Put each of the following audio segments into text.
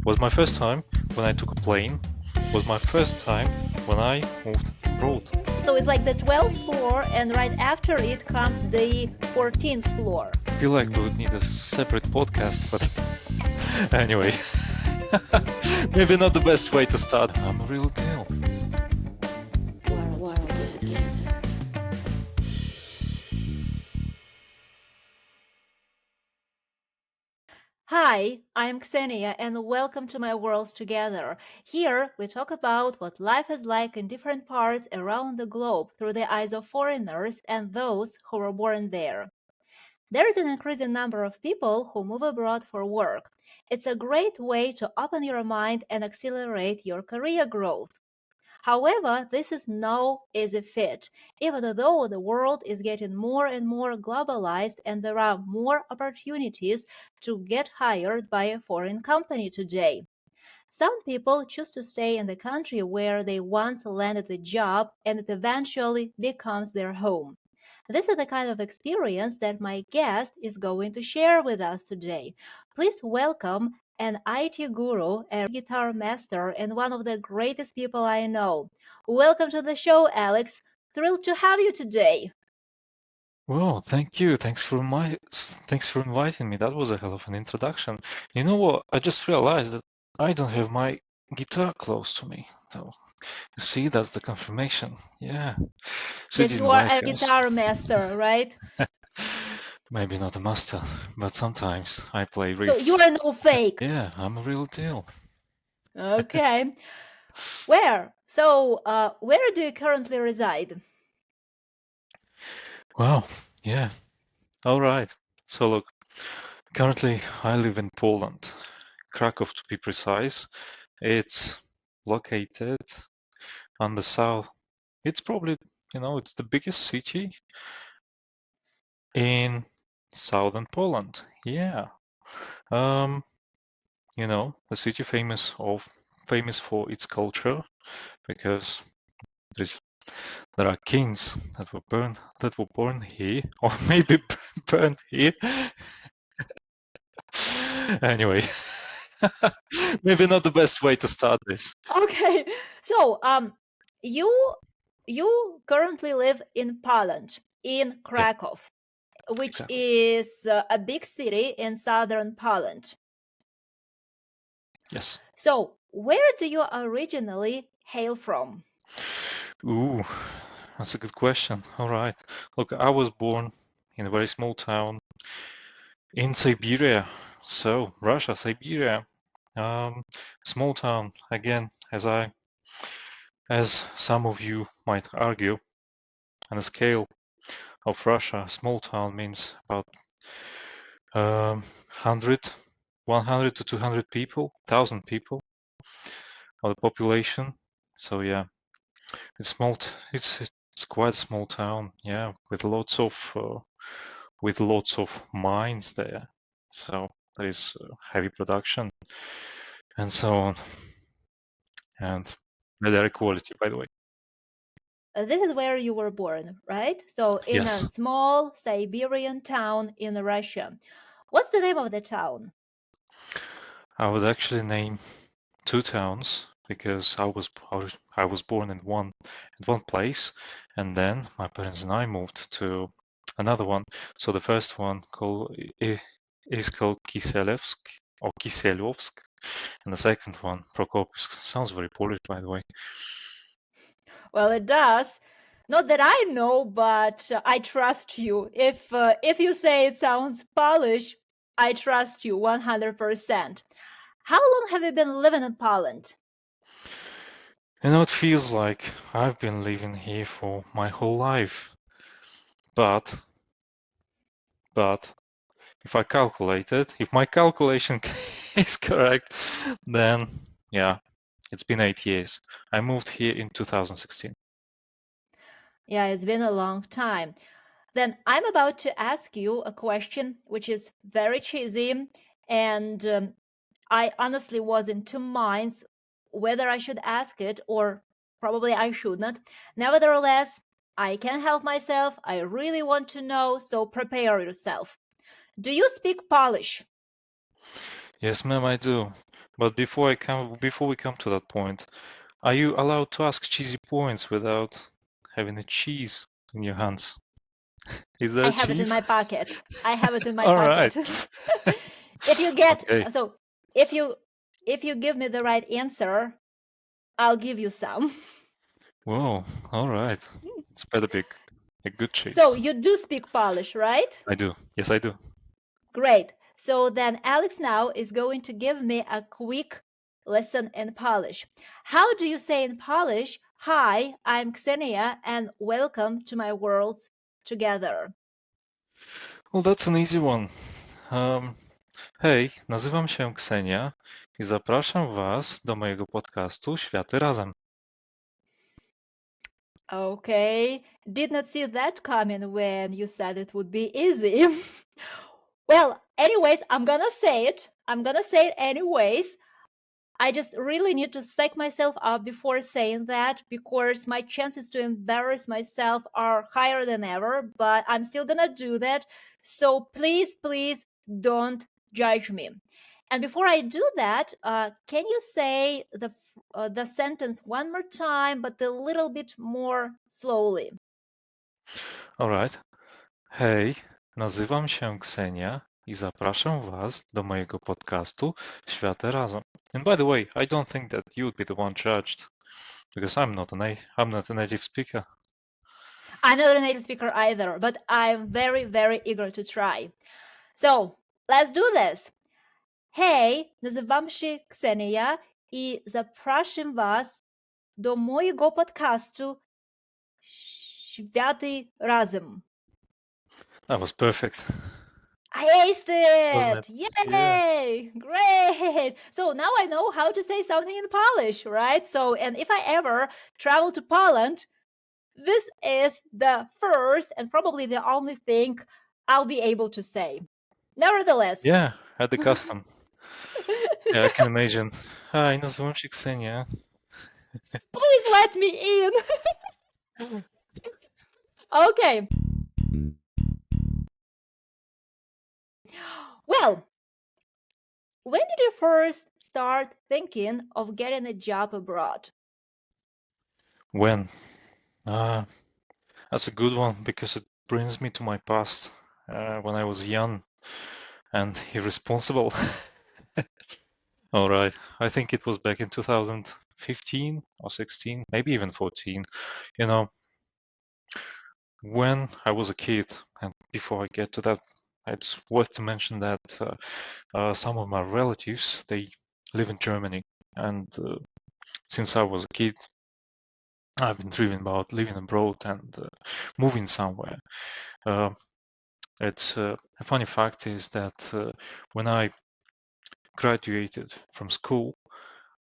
Was my first time when I took a plane. Was my first time when I moved abroad. So it's like the 12th floor, and right after it comes the 14th floor. I feel like we would need a separate podcast, but anyway. Maybe not the best way to start. I'm a real deal. Worlds together. Hi, I'm Ksenia, and welcome to my Worlds Together. Here we talk about what life is like in different parts around the globe through the eyes of foreigners and those who were born there. There is an increasing number of people who move abroad for work. It's a great way to open your mind and accelerate your career growth. However, this is no easy feat, even though the world is getting more and more globalized and there are more opportunities to get hired by a foreign company today. Some people choose to stay in the country where they once landed a job and it eventually becomes their home. This is the kind of experience that my guest is going to share with us today. Please welcome an IT guru, a guitar master, and one of the greatest people I know. Welcome to the show, Alex. Thrilled to have you today. Well, thank you. Thanks for inviting me. That was a hell of an introduction. You know what? I just realized that I don't have my guitar close to me. So you see, that's the confirmation. Yeah. That City you are invite, a guys. guitar master, right? Maybe not a master, but sometimes I play So you riffs. are no fake. Yeah, I'm a real deal. Okay. Where? So, where do you currently reside? Wow. Yeah. All right. So look, currently I live in Poland, Krakow to be precise. It's located on the south. It's probably, it's the biggest city in southern Poland. Yeah. Um, the city famous for its culture because there's there are kings that were born here or maybe burned here. Anyway, maybe not the best way to start this. Okay. So, you you currently live in Poland, in Yeah, Krakow, which exactly. is a big city in southern Poland. Yes. So, where do you originally hail from? Ooh, that's a good question. All right. Look, I was born in a very small town in Siberia. So, Russia, Siberia. Um, Small town, again, as some of you might argue, on the scale of Russia, small town means about 100, 100 to 200 people, 1,000 people of the population. So yeah, it's quite a small town, yeah, with lots of mines there. So there is heavy production and so on, and very air quality, by the way. This is where you were born, right? So, in a Yes, small Siberian town in Russia. What's the name of the town? I would actually name two towns because I was born in one place, and then my parents and I moved to another one. So the first one is called Kiselevsk or Kiselovsk, and the second one Prokopsk. Sounds very Polish, by the way. Well, it does. Not that I know, but I trust you. If you say it sounds Polish, I trust you 100%. How long have you been living in Poland? It feels like I've been living here for my whole life, but but if my calculation is correct, then yeah, it's been 8 years. I moved here in 2016. Yeah, it's been a long time. Then I'm about to ask you a question which is very cheesy, and I honestly was in two minds whether I should ask it or probably I should not. Nevertheless, I can't help myself. I really want to know, so prepare yourself. Do you speak Polish? Yes, ma'am, I do. But before we come to that point, are you allowed to ask cheesy points without having a cheese in your hands? Is I that have it in cheese? my pocket. I have it in my All right. pocket. If you get Okay. so if you if you give me the right answer, I'll give you some. Whoa. All right. It's better be a good So cheese. you do speak Polish, right? I do. Yes, I do. Great. So then Alex now is going to give me a quick lesson in Polish. How do you say in Polish, "Hi, I'm Ksenia and welcome to my worlds together"? Well, that's an easy one. Um, Hej, nazywam się Ksenia i zapraszam Was do mojego podcastu Światy Razem. Okay, did not see that coming when you said it would be easy. Well, anyways, I'm gonna say it. I'm gonna say it anyways. I just really need to psych myself up before saying that because my chances to embarrass myself are higher than ever, but I'm still gonna do that. So please, please don't judge me. And before I do that, can you say the sentence one more time, but a little bit more slowly? Alright. Hej, nazywam się Ksenia i zapraszam Was do mojego podcastu Światy Razem. And by the way, I don't think that you would be the one judged because I'm not a native speaker. I'm not a native speaker either, but I'm very, very eager to try. So let's do this. Hej, nazywam się Ksenia i zapraszam Was do mojego podcastu Światy Razem. That was perfect, I aced wasn't it? it! Yeah. Yay! Great! So now I know how to say something in Polish, right? So, and if I ever travel to Poland, this is the first and probably the only thing I'll be able to say. Nevertheless, Yeah, at the custom. Yeah, I can imagine. Hi, nazywam się Ksenia. please let me in. Okay. Well, when did you first start thinking of getting a job abroad? When? Ah, that's a good one because it brings me to my past when I was young and irresponsible. All right, I think it was back in 2015 or 16, maybe even 14. You know, when I was a kid, and before I get to that, it's worth to mention that some of my relatives they live in Germany, and since I was a kid, I've been dreaming about living abroad and moving somewhere. Uh, it's a funny fact is that when I graduated from school,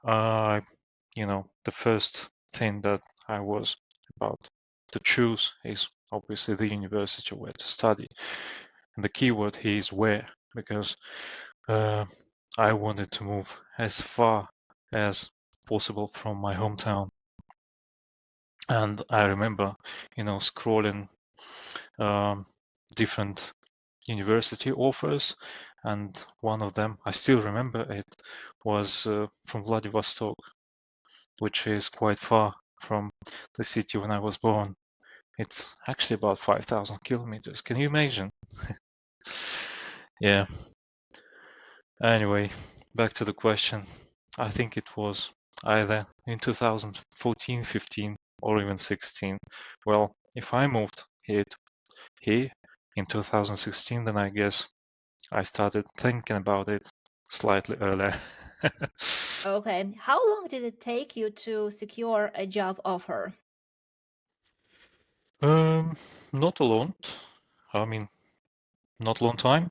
I, the first thing that I was about to choose is obviously the university where to study. And the keyword here is where, because I wanted to move as far as possible from my hometown. And I remember, scrolling different university offers, and one of them, I still remember it, was from Vladivostok, which is quite far from the city when I was born. It's actually about 5,000 kilometers. Can you imagine? Yeah. Anyway, back to the question. I think it was either in 2014, 15, or even 16. Well, if I moved here in 2016, then I guess I started thinking about it slightly earlier. Okay. How long did it take you to secure a job offer? um, Not a lot. I mean, not a long time.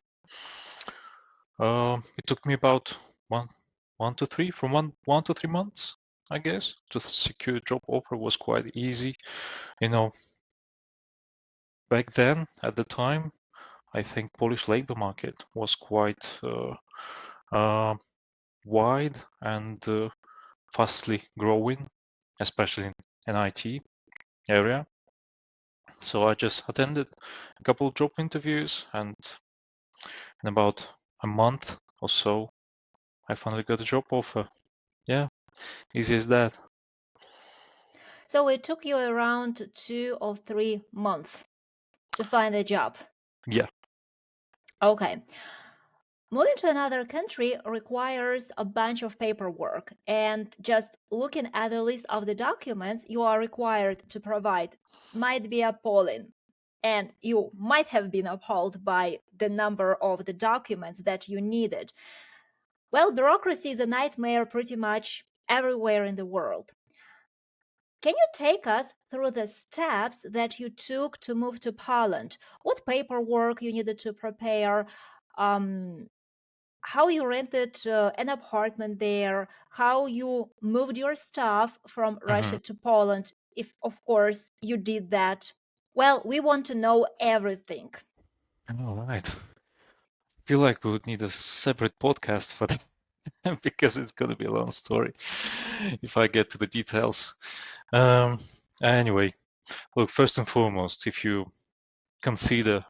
It took me about one to three, from one to 3 months, I guess. To secure a job offer was quite easy. You know, back then, at the time, I think Polish labor market was quite wide and fastly growing, especially in IT area. So I just attended a couple of job interviews, and in about a month or so, I finally got a job offer. Yeah, easy as that. So it took you around 2 or 3 months to find a job. Yeah. Okay. Moving to another country requires a bunch of paperwork, and just looking at the list of the documents you are required to provide might be appalling. And you might have been appalled by the number of the documents that you needed. Well, bureaucracy is a nightmare pretty much everywhere in the world. Can you take us through the steps that you took to move to Poland? What paperwork you needed to prepare? Um, how you rented an apartment there? How you moved your stuff from Hmm. Russia to Poland? If, of course, you did that. Well, we want to know everything. All right. I feel like we would need a separate podcast for that because it's going to be a long story if I get to the details. Um, anyway, look, first and foremost, if you consider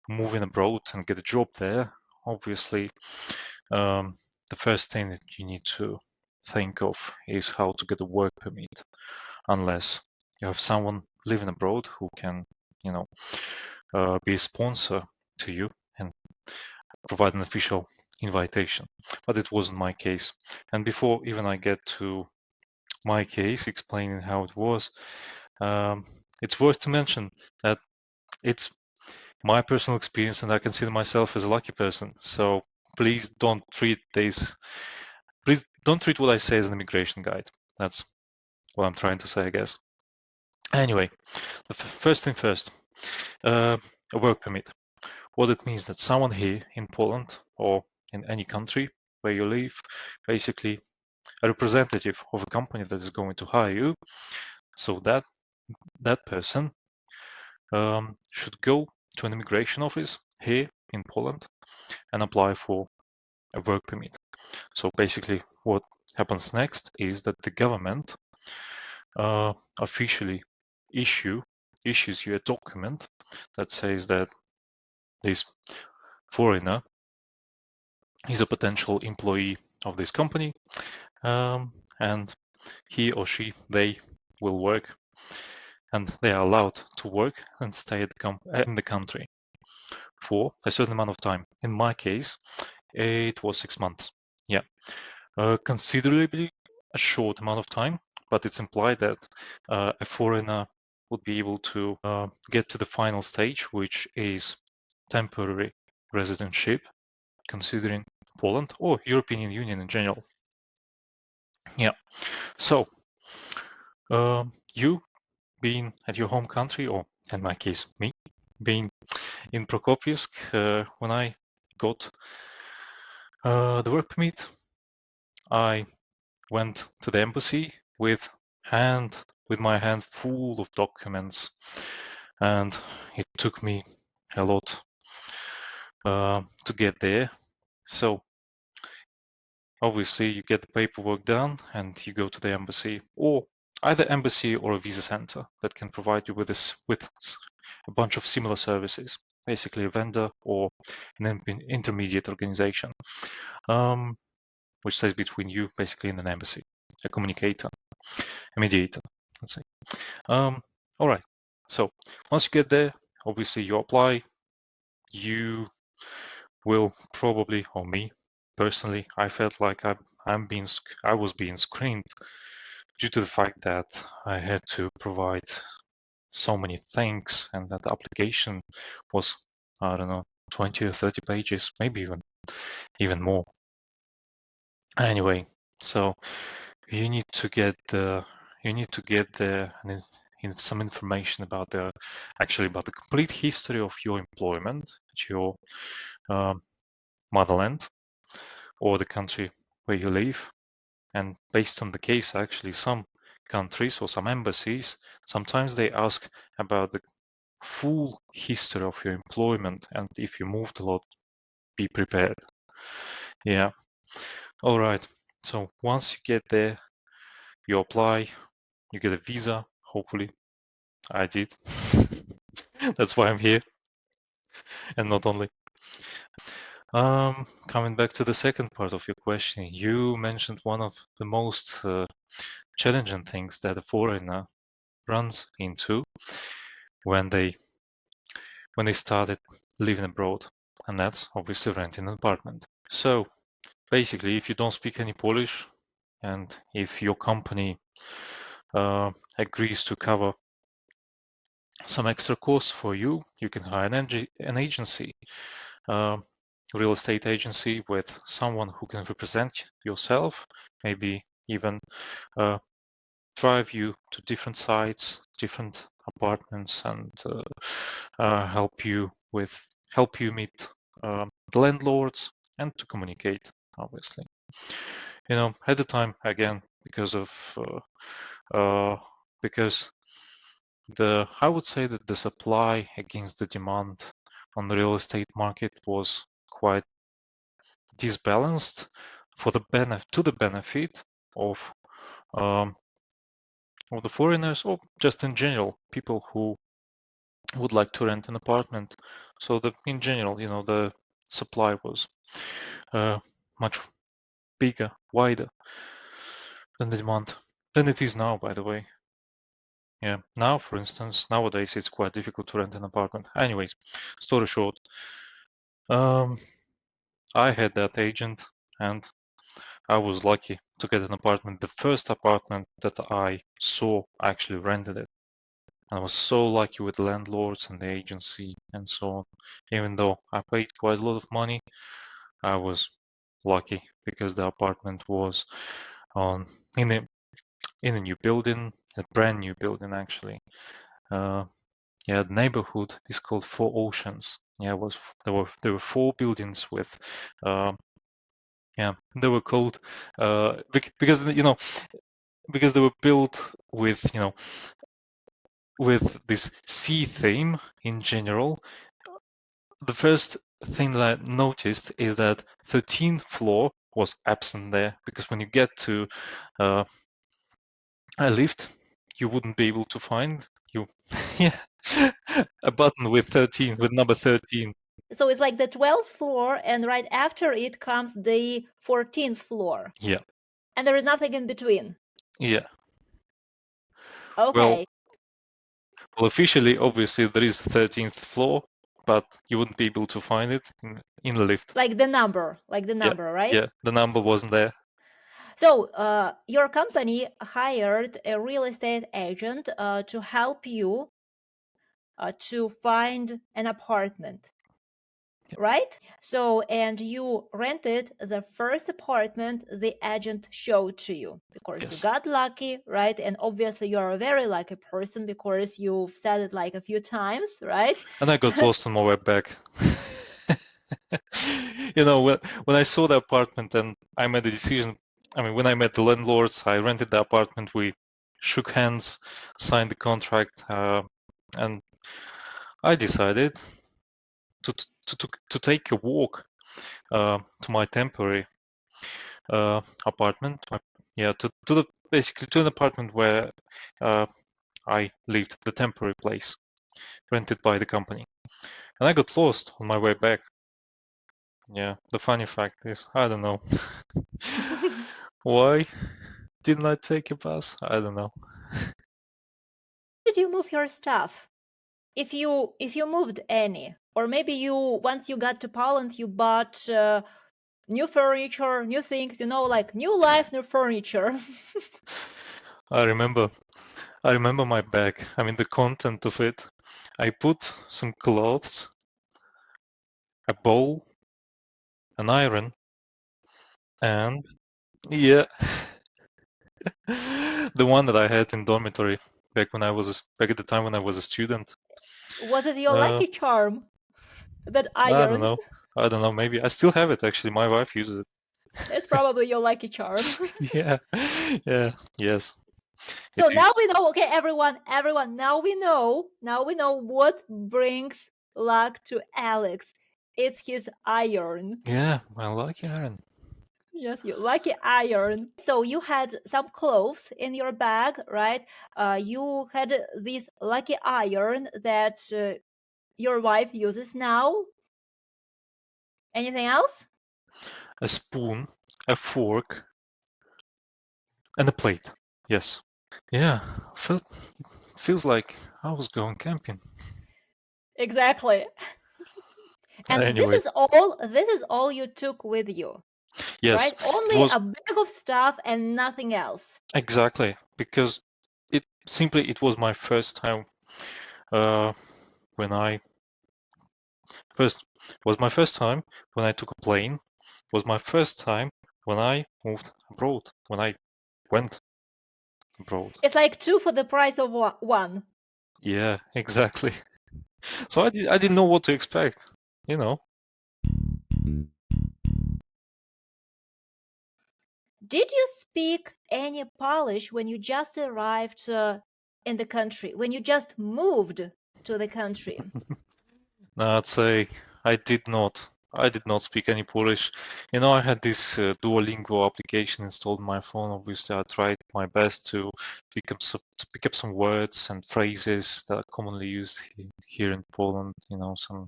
moving abroad and get a job there, obviously, the first thing that you need to think of is how to get a work permit, unless you have someone living abroad who can, you know, be a sponsor to you and provide an official invitation. But it wasn't my case. And before even I get to my case, explaining how it was, it's worth to mention that it's my personal experience, and I consider myself as a lucky person. So please don't treat this. Please don't treat what I say as an immigration guide. That's what I'm trying to say, I guess. Anyway, the first thing first, a work permit. What it means that someone here in Poland or in any country where you live, basically a representative of a company that is going to hire you, so that person should go to an immigration office here in Poland and apply for a work permit. So basically, what happens next is that the government officially issues you a document that says that this foreigner is a potential employee of this company, and he or she they will work, and they are allowed to work and stay in the country for a certain amount of time. In my case, it was 6 months. Yeah, considerably a short amount of time, but it's implied that a foreigner would be able to get to the final stage, which is temporary residentship, considering Poland or European Union in general. Yeah. So you being at your home country, or in my case, me being in Prokopyevsk, when I got the work permit, I went to the embassy with my hand full of documents, and it took me a lot to get there. So obviously, you get the paperwork done, and you go to the embassy, or either embassy or a visa center that can provide you with a bunch of similar services, basically a vendor or an intermediate organization, which stays between you, basically, and an embassy, a communicator, a mediator, let's say. All right. So once you get there, obviously you apply. You will probably, or me personally, I felt like I was being screened due to the fact that I had to provide so many things, and that the application was, I don't know, 20 or 30 pages, maybe even more. Anyway, so you need to get the some information about about the complete history of your employment at your motherland or the country where you live. And based on the case, actually, some countries or some embassies, sometimes they ask about the full history of your employment, and if you moved a lot, be prepared. Yeah. All right. So once you get there, you apply, you get a visa, hopefully. I did. That's why I'm here, and not only. Coming back to the second part of your question, you mentioned one of the most challenging things that a foreigner runs into when they started living abroad, and that's obviously renting an apartment. So basically, if you don't speak any Polish, and if your company agrees to cover some extra costs for you, you can hire an agency, uh, real estate agency with someone who can represent yourself, maybe even uh, drive you to different sites, different apartments, and help you meet the landlords and to communicate, obviously. At the time, again, because of because I would say that the supply against the demand on the real estate market was quite disbalanced to the benefit of um, the foreigners, or just in general people who would like to rent an apartment. So in general, the supply was much bigger, wider than the demand than it is now, by the way. Yeah, now, for instance, nowadays it's quite difficult to rent an apartment. Anyways, story short, I had that agent, and I was lucky to get an apartment. The first apartment that I saw actually rented it. I was so lucky with the landlords and the agency and so on. Even though I paid quite a lot of money, I was lucky because the apartment was on in a new building, a brand new building actually. Yeah, the neighborhood is called Four Oceans. Yeah, there were four buildings with yeah, they were called because because they were built with with this sea theme in general. The first thing that I noticed is that 13th floor was absent there, because when you get to uh, a lift, you wouldn't be able to find you yeah a button with number 13. So it's like the 12th floor, and right after it comes the 14th floor. Yeah, And there is nothing in between. yeah. Okay. Well, officially, obviously, there is 13th floor, but you wouldn't be able to find it in the lift. Like the number, Yeah, right? yeah. The number wasn't there. So your company hired a real estate agent to help you to find an apartment, right? So, and you rented the first apartment the agent showed to you because you Yes. got lucky, right? And obviously you're a very lucky person because you've said it like a few times, right? And I got lost on my way back. When I saw the apartment and I made the decision, I mean, when I met the landlords, I rented the apartment, we shook hands, signed the contract, and I decided to take a walk to my temporary apartment. Yeah, to the basically to an apartment where I lived, the temporary place rented by the company. And I got lost on my way back. Yeah, the funny fact is, I don't know. Why didn't I take a bus? I don't know. Did you move your stuff? If you moved any, or maybe you once you got to Poland, you bought new furniture, new things, like new life, new furniture. I remember my bag. I mean the content of it. I put some clothes, a bowl, an iron, and yeah, the one that I had in dormitory back at the time when I was a student. Was it your Uh, lucky charm? That I don't iron? know. I don't know. Maybe I still have it actually. My wife uses it. It's probably your lucky charm. Yeah, yeah, yes, it So is. now we know, okay, everyone, now we know what brings luck to Alex. It's his iron. Yeah, my lucky iron. Yes, you lucky iron. So you had some clothes in your bag, right? You had this lucky iron that your wife uses now. Anything else? A spoon, a fork, and a plate. Yes. Yeah. Feels like I was going camping. Exactly. And Anyway, this is all you took with you, yes, right? it Only was a bag of stuff and nothing else. exactly because it was my first time uh when I first was my first time when I took a plane, was my first time when I moved abroad, when I went abroad. It's like two for the price of one. Yeah, exactly. So I didn't know what to expect, you know. Did you speak any Polish when you just arrived in the country, when you just moved to the country? No, I'd say I did not. I did not speak any Polish. You know, I had this Duolingo application installed on my phone. Obviously, I tried my best to pick up some words and phrases that are commonly used here in Poland. You know, some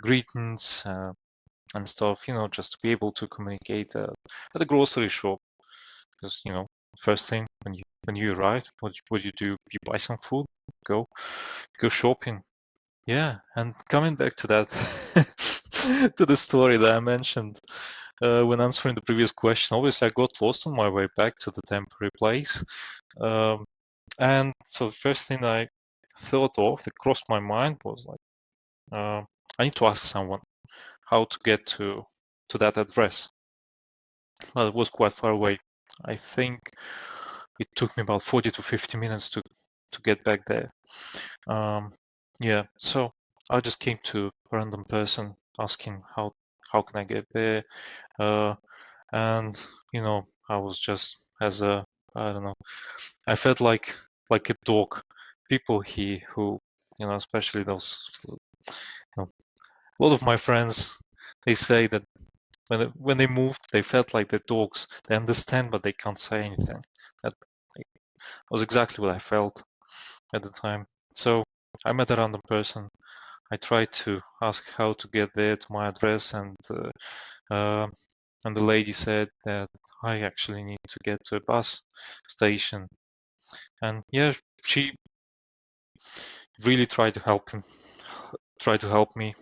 greetings and stuff. You know, just to be able to communicate at a grocery shop. Because you know, first thing when you arrive, what you do? You buy some food, go go shopping. Yeah, and coming back to that, to the story that I mentioned when answering the previous question, obviously I got lost on my way back to the temporary place. Um, and so the first thing I thought of that crossed my mind was like, I need to ask someone how to get to that address. Well, it was quite far away. I think it took me about 40 to 50 minutes to get back there. Yeah, so I just came to a random person asking how can I get there, and you know I was just as a I don't know I felt like a dog. People here who you know especially those you know, a lot of my friends they say that when they moved they felt like they're dogs. They understand but they can't say anything. That was exactly what I felt at the time. So I met a random person. I tried to ask how to get there to my address, and the lady said that I actually need to get to a bus station. And yeah, she really tried to help me,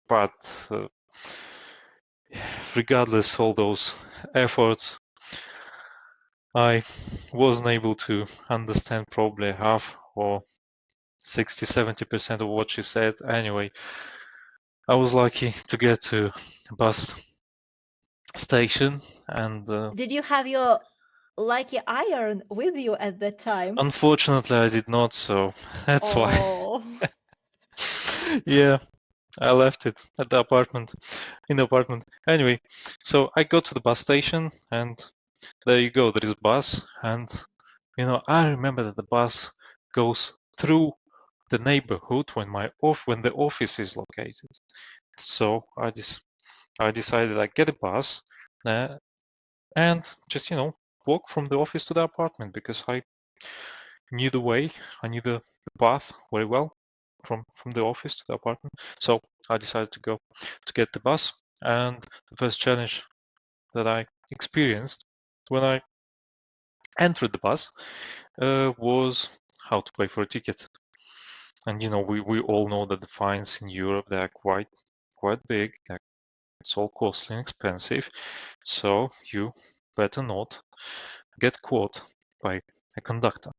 but regardless all those efforts, I wasn't able to understand probably half or 60-70% of what she said. Anyway, I was lucky to get to a bus station, and Did you have your lucky iron with you at that time? unfortunately I did not. So that's why. Oh, Yeah, I left it at the apartment, in the apartment. Anyway, so I got to the bus station, and there you go. There is a bus, and you know I remember that the bus goes through the neighborhood when the office is located. So I decided I get a bus, uh, and just you know walk from the office to the apartment because I knew the way, I knew the path very well from the office to the apartment. So I decided to go to get the bus. And the first challenge that I experienced when I entered the bus was how to pay for a ticket. And you know, we all know that the fines in Europe they are quite big. It's all costly and expensive. So you better not get caught by a conductor.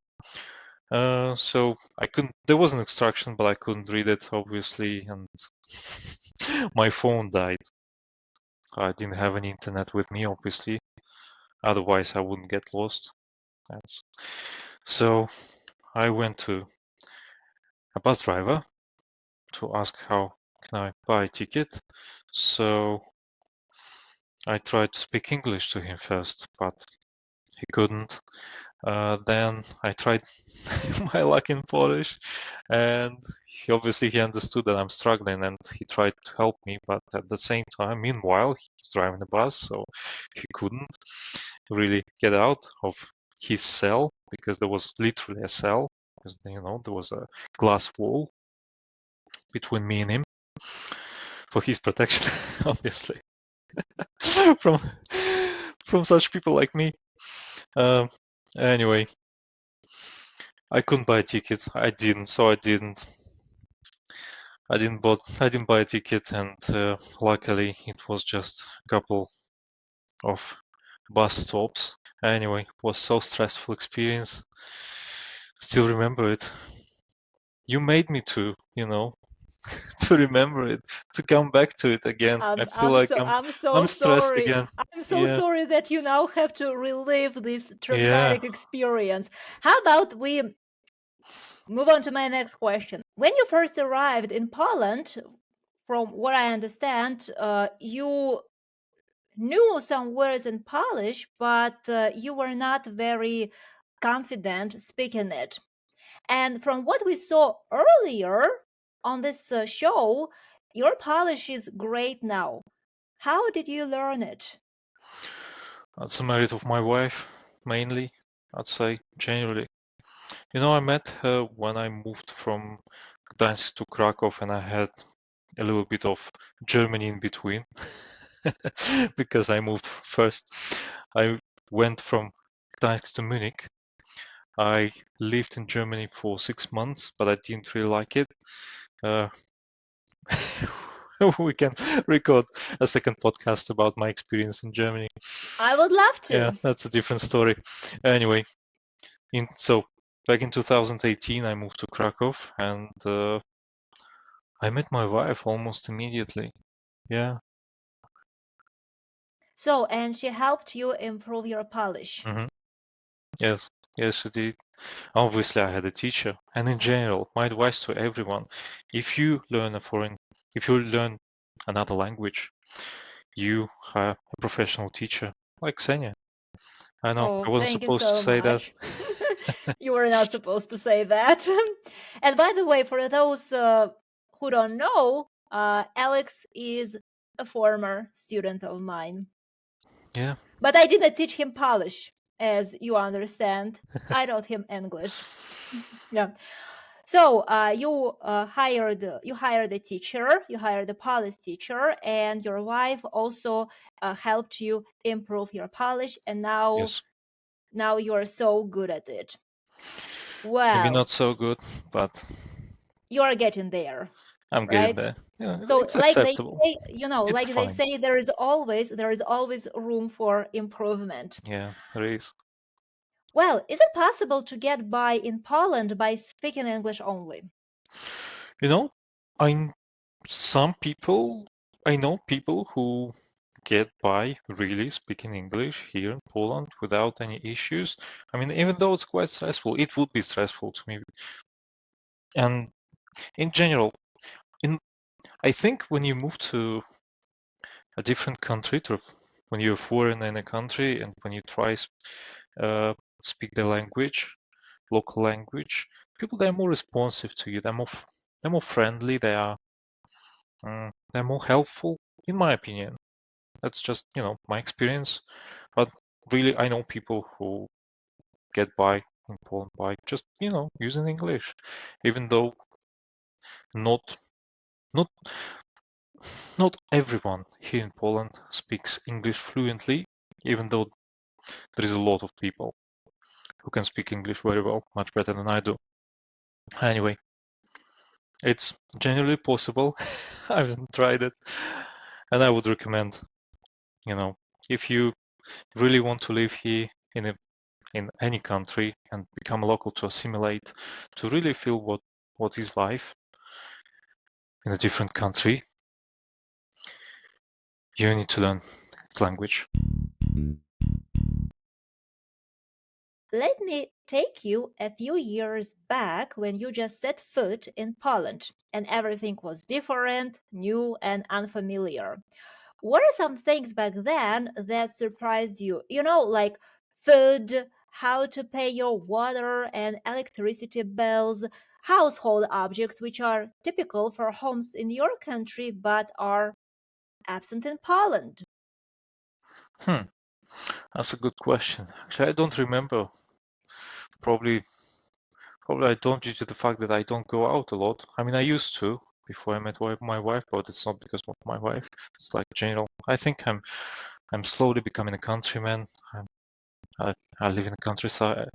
So I couldn't. There was an instruction, but I couldn't read it, obviously, and my phone died. I didn't have any internet with me, obviously. Otherwise, I wouldn't get lost. That's... So I went to a bus driver to ask how can I buy a ticket. So I tried to speak English to him first, but he couldn't. Then I tried my luck in Polish, and he understood that I'm struggling, and he tried to help me. But at the same time, meanwhile, he was driving the bus, so he couldn't really get out of his cell because there was literally a cell, because you know there was a glass wall between me and him. for his protection, obviously, from from such people like me. Um, anyway, I couldn't buy a ticket. I didn't, so I didn't. I didn't buy a ticket, and luckily it was just a couple of bus stops. Anyway, it was so stressful experience. Still remember it. You made me to, to remember it, to come back to it again. I feel like I'm so I'm stressed sorry. again. I'm so Yeah, sorry that you now have to relive this yeah. traumatic experience. How about we move on to my next question? When you first arrived in Poland, from what I understand, you knew some words in Polish, but you were not very confident speaking it. And from what we saw earlier on this show, your Polish is great now. How did you learn it? That's a merit of my wife, mainly, I'd say, generally. I met her when I moved from Gdańsk to Krakow, and I had a little bit of Germany in between because I moved first. I went from Gdańsk to Munich. I lived in Germany for 6 months, but I didn't really like it. Uh, we can record a second podcast about my experience in Germany. I would love Yeah, to. that's a different story. Anyway, so back in 2018, I moved to Krakow, and I met my wife almost immediately. Yeah. So, and she helped you improve your Polish. hmm Yes. Yes, she did. Obviously, I had a teacher, and in general, my advice to everyone: if you learn another language, you have a professional teacher like Xenia. I know Oh, I wasn't thank you supposed to so say that. much. You were not supposed to say that. And by the way, for those who don't know, Alex is a former student of mine. Yeah. But I didn't teach him Polish, as you understand. I taught him English. Yeah. So you hired a teacher, you hired a Polish teacher, and your wife also helped you improve your Polish, and Yes. now you are so good at it. Maybe Well, not so good, but you are getting there, I'm getting right? there. Yeah, So it's like they acceptable. say, It's like they fine. say, there is always room for improvement. Yeah, there is. Well, is it possible to get by in Poland by speaking English only? You know, I some people I know people who get by really speaking English here in Poland without any issues. I mean, even though it's quite stressful, it would be stressful to me. And in general, in I think when you move to a different country, when you're foreign in a country, and when you try uh, speak the language, local language, people they're more responsive to you. They're more friendly. They're more helpful, in my opinion. That's just my experience. But really, I know people who get by in Poland by just using English, even though not not not everyone here in Poland speaks English fluently, even though there is a lot of people who can speak English very well, much better than I do. Anyway, it's generally possible. I haven't tried it, and I would recommend, if you really want to live here in any country and become local to assimilate, to really feel what is life in a different country, you need to learn its language. Let me take you a few years back when you just set foot in Poland and everything was different, new, and unfamiliar. What are some things back then that surprised you? Like food, how to pay your water and electricity bills, household objects which are typical for homes in your country but are absent in Poland. Hmm, that's a good question. Actually, I don't remember. Probably, probably I don't due to the fact that I don't go out a lot. I mean, I used to before I met my wife, but it's not because of my wife. It's like general. I think I'm slowly becoming a countryman. I live in the countryside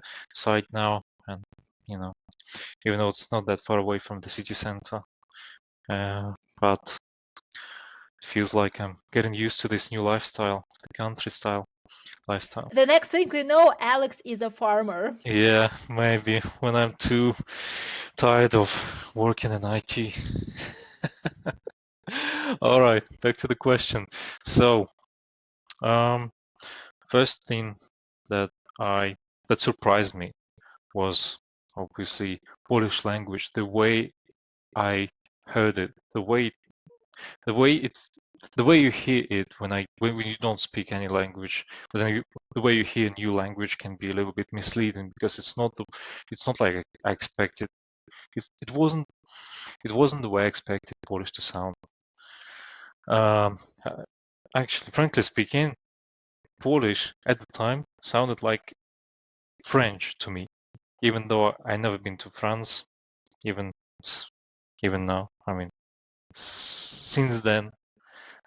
now, and you know, even though it's not that far away from the city center, but it feels like I'm getting used to this new lifestyle, the country style lifestyle. The next thing we know, Alex is a farmer. Yeah, maybe when I'm too tired of working in IT. All right, back to the question. So, first thing that that surprised me was obviously Polish language. The way I heard it, the way it, the way you hear it when you don't speak any language, but then the way you hear new language can be a little bit misleading because it's not like I expected. It wasn't the way I expected Polish to sound. Um, Actually, frankly speaking, Polish at the time sounded like French to me, even though I never been to France, even even now. I mean, since then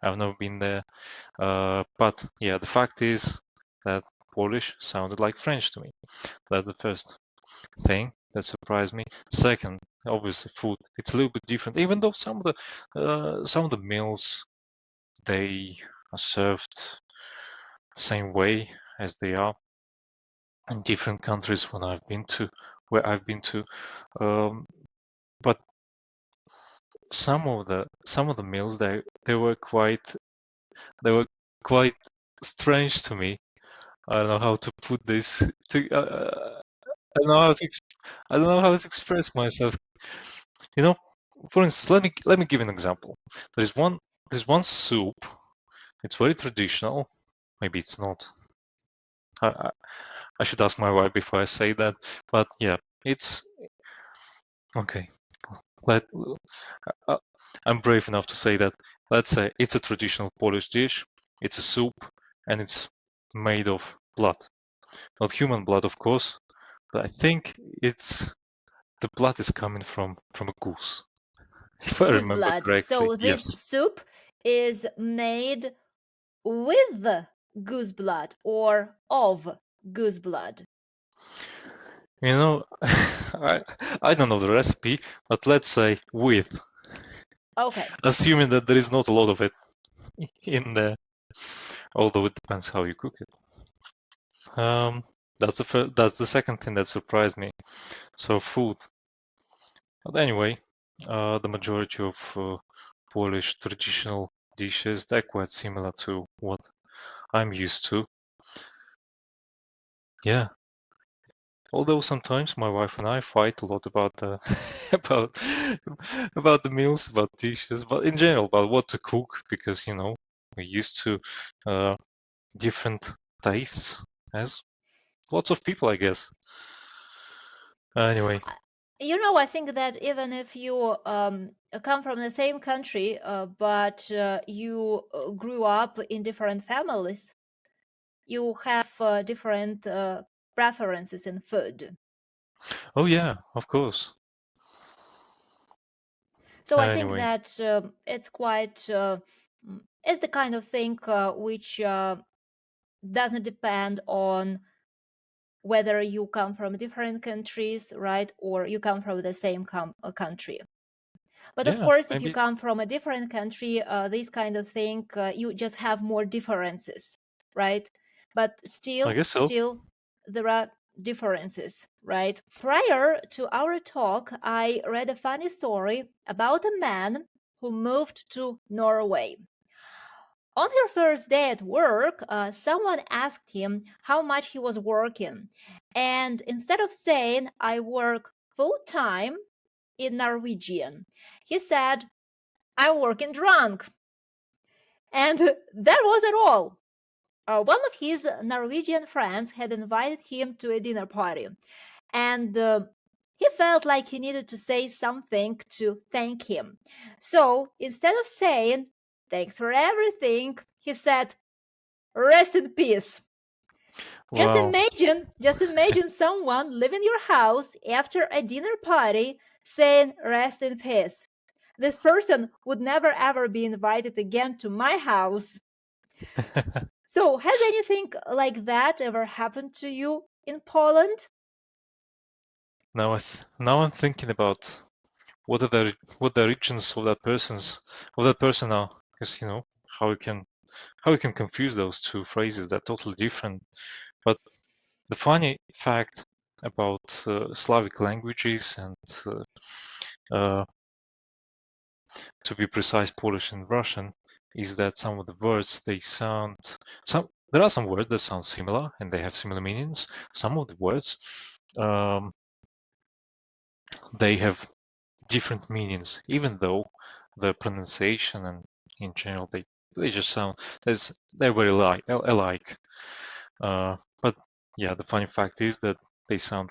I've never been there. But yeah, the fact is that Polish sounded like French to me. That's the first thing that surprised me. Second, obviously food. It's a little bit different, even though some of the meals they are served the same way as they are in different countries where I've been to. But some of the meals they were quite strange to me. I don't know how to put this to I don't know how to I don't know how to express myself. You know, for instance, let me give an example. There's one soup. It's very traditional. Maybe it's not. I, I should ask my wife before I say that. But yeah, it's okay. Let I'm brave enough to say that. Let's say it's a traditional Polish dish. It's a soup, and it's made of blood, not human blood, of course. But I think it's the blood is coming from a goose, if I Goose remember blood. correctly. So this Yes. soup is made with goose blood or of goose blood. You know, I don't know the recipe, but let's say with, Okay. assuming that there is not a lot of it in there, although it depends how you cook it. That's the second thing that surprised me. So food. But anyway, the majority of Polish traditional dishes, they're quite similar to what I'm used to. Yeah. Although sometimes my wife and I fight a lot about the about about the meals, about dishes, but in general about what to cook because we're used to different tastes as lots of people, I guess. Anyway, I think that even if you come from the same country, but you grew up in different families, you have different preferences in food. oh yeah, of course. So I think Anyway, that it's the kind of thing which doesn't depend on whether you come from different countries, right, or you come from the same country. But of yeah, course, if you maybe come from a different country, this kind of thing, you just have more differences, right? But I guess so. still, there are differences, right? Prior to our talk, I read a funny story about a man who moved to Norway. On her first day at work, someone asked him how much he was working. And instead of saying, I work full time in Norwegian, he said, I'm working drunk. And that wasn't all. One of his Norwegian friends had invited him to a dinner party. And he felt like he needed to say something to thank him. So instead of saying, thanks for everything, he said, rest in peace. Wow. Just imagine someone leaving your house after a dinner party saying rest in peace. This person would never ever be invited again to my house. So, has anything like that ever happened to you in Poland? Now I'm thinking about what the origins of that person are, because how you can confuse those two phrases. They're totally different. But the funny fact about Slavic languages and to be precise, Polish and Russian, is that some of the words there are some words that sound similar and they have similar meanings. Some of the words they have different meanings, even though the pronunciation and in general they just sound they're very alike. But yeah, the funny fact is that they sound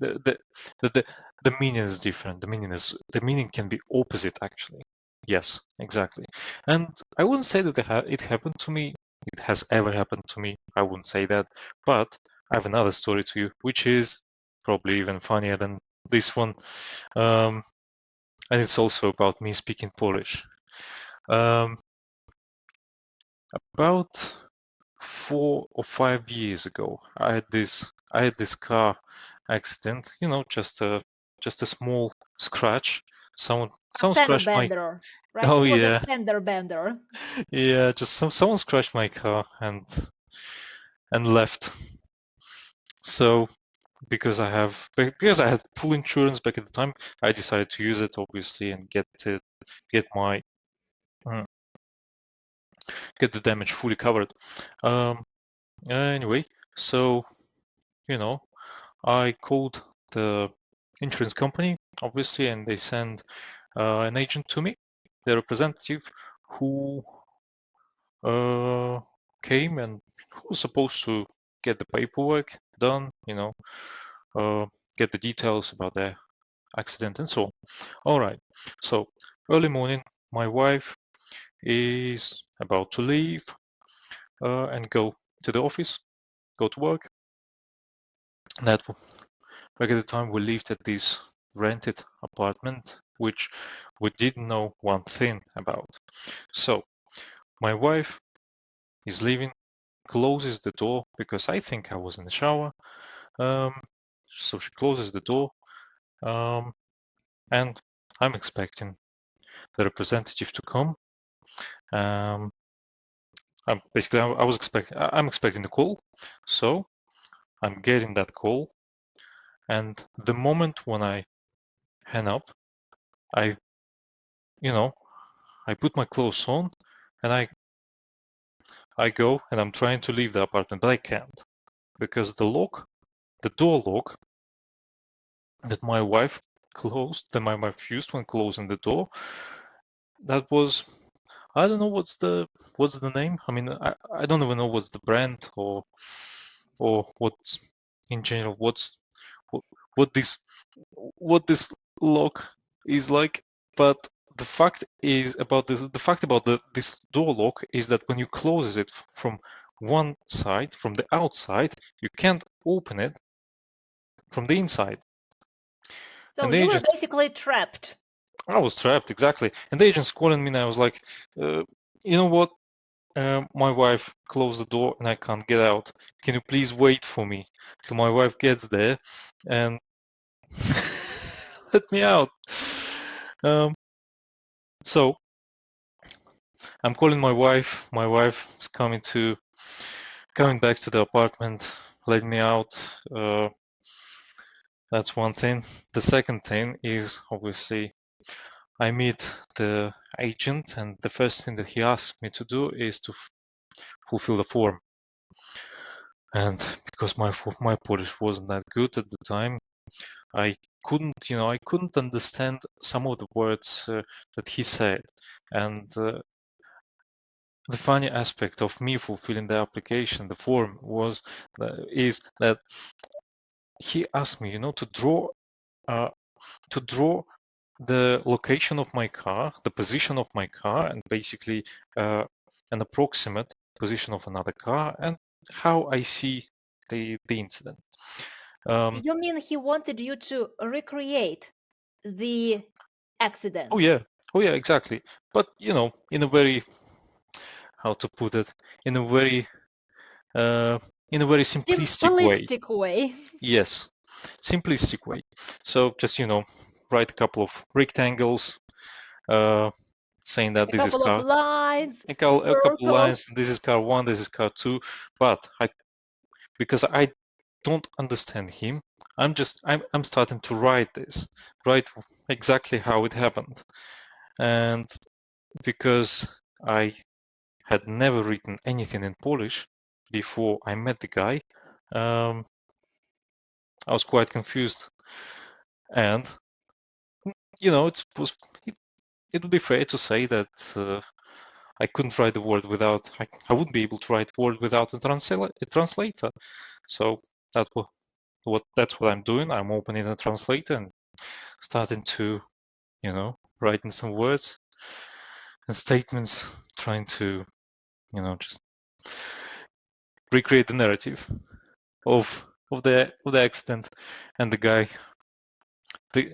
the the meaning is different. The meaning can be opposite actually. Yes, exactly. And I wouldn't say that it happened to me. It has ever happened to me. I wouldn't say that. But I have another story to you, which is probably even funnier than this one. And it's also about me speaking Polish. Um, about 4 or 5 years ago, I had this car accident. Just a small scratch. A Someone fender scratched my. bender, right? Oh It was a yeah, fender bender. yeah. Just someone scratched my car and left. So because I had full insurance back at the time, I decided to use it obviously and get my mm, get the damage fully covered. Um, anyway, so you know, I called the insurance company, obviously, and they sent an agent to me, the representative, who came and who was supposed to get the paperwork done, get the details about the accident and so on. All right, so early morning, my wife is about to leave and go to the office, go to work. That back at the time we lived at this rented apartment, which we didn't know one thing about. So my wife is leaving, closes the door because I think I was in the shower. Um, so she closes the door, and I'm expecting the representative to come. Basically, I'm expecting the call, so I'm getting that call, and the moment when I hang up, I, you know, I put my clothes on, and I go and I'm trying to leave the apartment, but I can't because the door lock that my wife that my wife used when closing the door, that was I don't know what's the name. I mean, I don't even know what's the brand or what's in general what, what this what this lock is like. But the fact about this door lock is that when you close it from one side, from the outside, you can't open it from the inside. So And the you were agent, basically trapped. I was trapped exactly. And the agent's calling me, and I was like, you know what? My wife closed the door, and I can't get out. Can you please wait for me till my wife gets there and let me out? Um, so I'm calling my wife. My wife is coming back to the apartment, letting me out. That's one thing. The second thing is obviously I meet the agent, and the first thing that he asks me to do is to fulfill the form. And because my Polish wasn't that good at the time, I I couldn't understand some of the words that he said. And the funny aspect of me fulfilling the application, the form, is that he asked me, uh, to draw the location of my car, the position of my car, and basically an approximate position of another car, and how I see the incident. You mean he wanted you to recreate the Oh accident? yeah, Oh yeah, exactly. But in a very, how to put it, in a very uh, in a very simplistic way. Simplistic way. Yes, simplistic way. So just write a couple of rectangles, uh, saying that A this is couple of car, lines, a couple lines. circles. This is car one. This is car two. But because I don't understand him, I'm starting to write exactly how it happened, and because I had never written anything in Polish before I met the guy, um, I was quite confused. And it, it would be fair to say that I couldn't write the word without I wouldn't be able to write word without a translator. So that that's what I'm doing. I'm opening a translator and starting to writing some words and statements, trying to just recreate the narrative of the accident. And the guy, the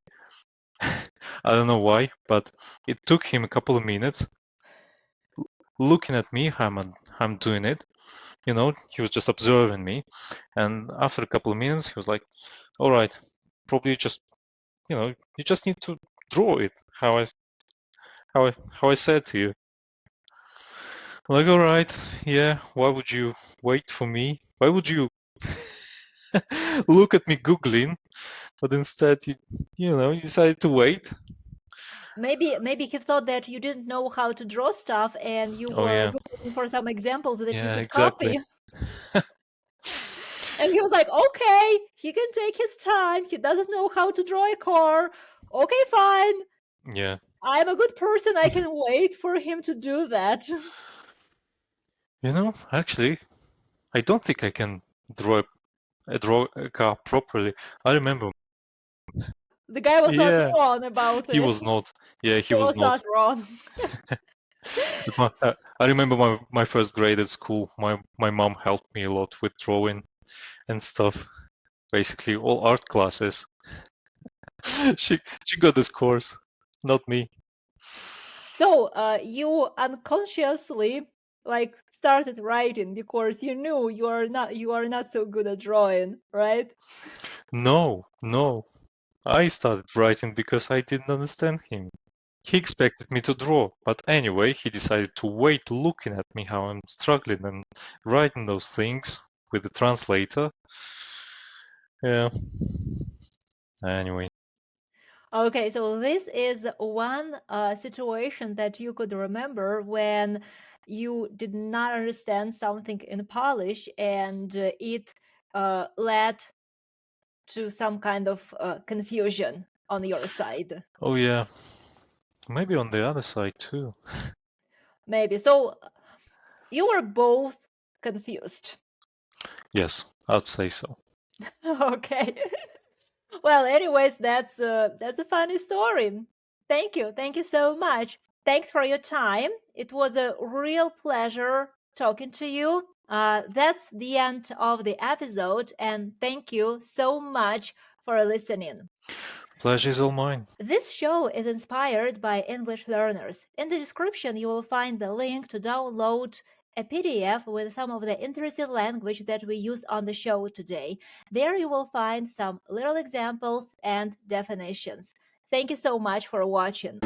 I don't know why, but it took him a couple of minutes looking at me how I'm doing it. He was just observing me, and after a couple of minutes, he was like, "All right, probably just you just need to draw it how I said to you." I'm like, all right, yeah. Why would you wait for me? Why would you look at me googling, but instead you decided to wait? Maybe he thought that you didn't know how to draw stuff and you Oh were yeah, looking for some examples that you yeah, could exactly. copy. And he was like, okay, he can take his time. He doesn't know how to draw a car. Okay, fine. Yeah. I'm a good person. I can wait for him to do that. Actually, I don't think I can draw a car properly. I remember. The guy was not Yeah, wrong about he it. was not. Yeah, he He was was not. not wrong. But I remember my first grade at school. My mom helped me a lot with drawing and stuff. Basically, all art classes. She got this course, not me. So you unconsciously like started writing because you knew you are not so good at drawing, right? No, no. I started writing because I didn't understand him. He expected me to draw, but anyway, he decided to wait looking at me how I'm struggling and writing those things with the translator. Yeah. Anyway. Okay, so this is one situation that you could remember when you did not understand something in Polish and it led to some kind of confusion on your side. Oh yeah. Maybe on the other side too. Maybe. So you were both confused. Yes, I'd say so. Okay. Well, anyways, that's a funny story. Thank you so much. Thanks for your time. It was a real pleasure talking to you. That's the end of the episode, and thank you so much for listening. Pleasure's all mine. This show is inspired by English learners. In the description, you will find the link to download a PDF with some of the interesting language that we used on the show today. There you will find some little examples and definitions. Thank you so much for watching.